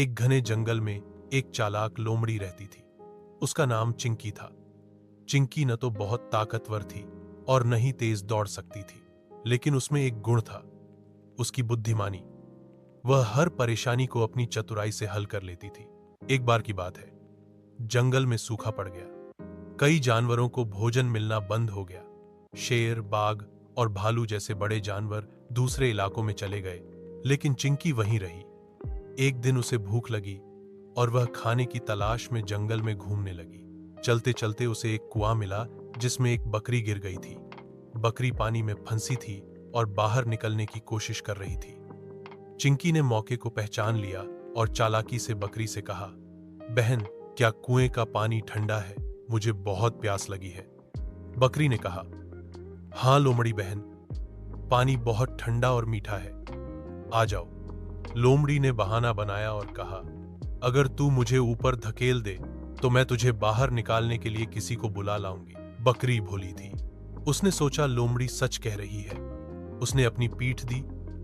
एक घने जंगल में एक चालाक लोमड़ी रहती थी। उसका नाम चिंकी था। चिंकी न तो बहुत ताकतवर थी और न ही तेज दौड़ सकती थी, लेकिन उसमें एक गुण था, उसकी बुद्धिमानी। वह हर परेशानी को अपनी चतुराई से हल कर लेती थी। एक बार की बात है, जंगल में सूखा पड़ गया। कई जानवरों को भोजन मिलना बंद हो गया। शेर, बाघ और भालू जैसे बड़े जानवर दूसरे इलाकों में चले गए, लेकिन चिंकी वहीं रही। एक दिन उसे भूख लगी और वह खाने की तलाश में जंगल में घूमने लगी। चलते चलते उसे एक कुआं मिला जिसमें एक बकरी गिर गई थी। बकरी पानी में फंसी थी और बाहर निकलने की कोशिश कर रही थी। चिंकी ने मौके को पहचान लिया और चालाकी से बकरी से कहा, बहन, क्या कुएं का पानी ठंडा है? मुझे बहुत प्यास लगी है। बकरी ने कहा, हाँ लोमड़ी बहन, पानी बहुत ठंडा और मीठा है, आ जाओ। लोमड़ी ने बहाना बनाया और कहा, अगर तू मुझे ऊपर धकेल दे तो मैं तुझे बाहर निकालने के लिए किसी को बुला लाऊंगी। बकरी भोली थी। उसने सोचा लोमड़ी सच कह रही है। उसने अपनी पीठ दी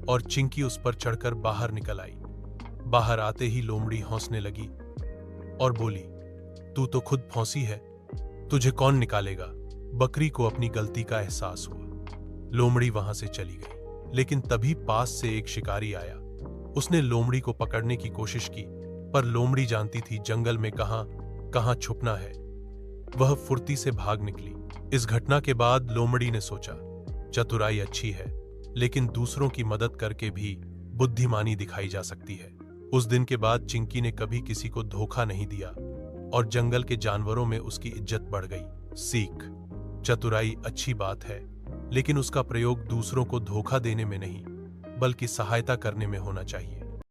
और चिंकी उस पर चढ़कर बाहर निकल आई। बाहर आते ही लोमड़ी हंसने लगी और बोली, तू तो खुद फंसी है, तुझे कौन निकालेगा? बकरी को अपनी गलती का एहसास हुआ। लोमड़ी वहां से चली गई, लेकिन तभी पास से एक शिकारी आया। उसने लोमड़ी को पकड़ने की कोशिश की, पर लोमड़ी जानती थी जंगल में कहां छुपना है। वह फुर्ती से भाग निकली। इस घटना के बाद लोमड़ी ने सोचा, चतुराई अच्छी है, लेकिन दूसरों की मदद करके भी बुद्धिमानी दिखाई जा सकती है। उस दिन के बाद चिंकी ने कभी किसी को धोखा नहीं दिया और जंगल के जानवरों में उसकी इज्जत बढ़ गई। सीख: चतुराई अच्छी बात है, लेकिन उसका प्रयोग दूसरों को धोखा देने में नहीं, बल्कि सहायता करने में होना चाहिए।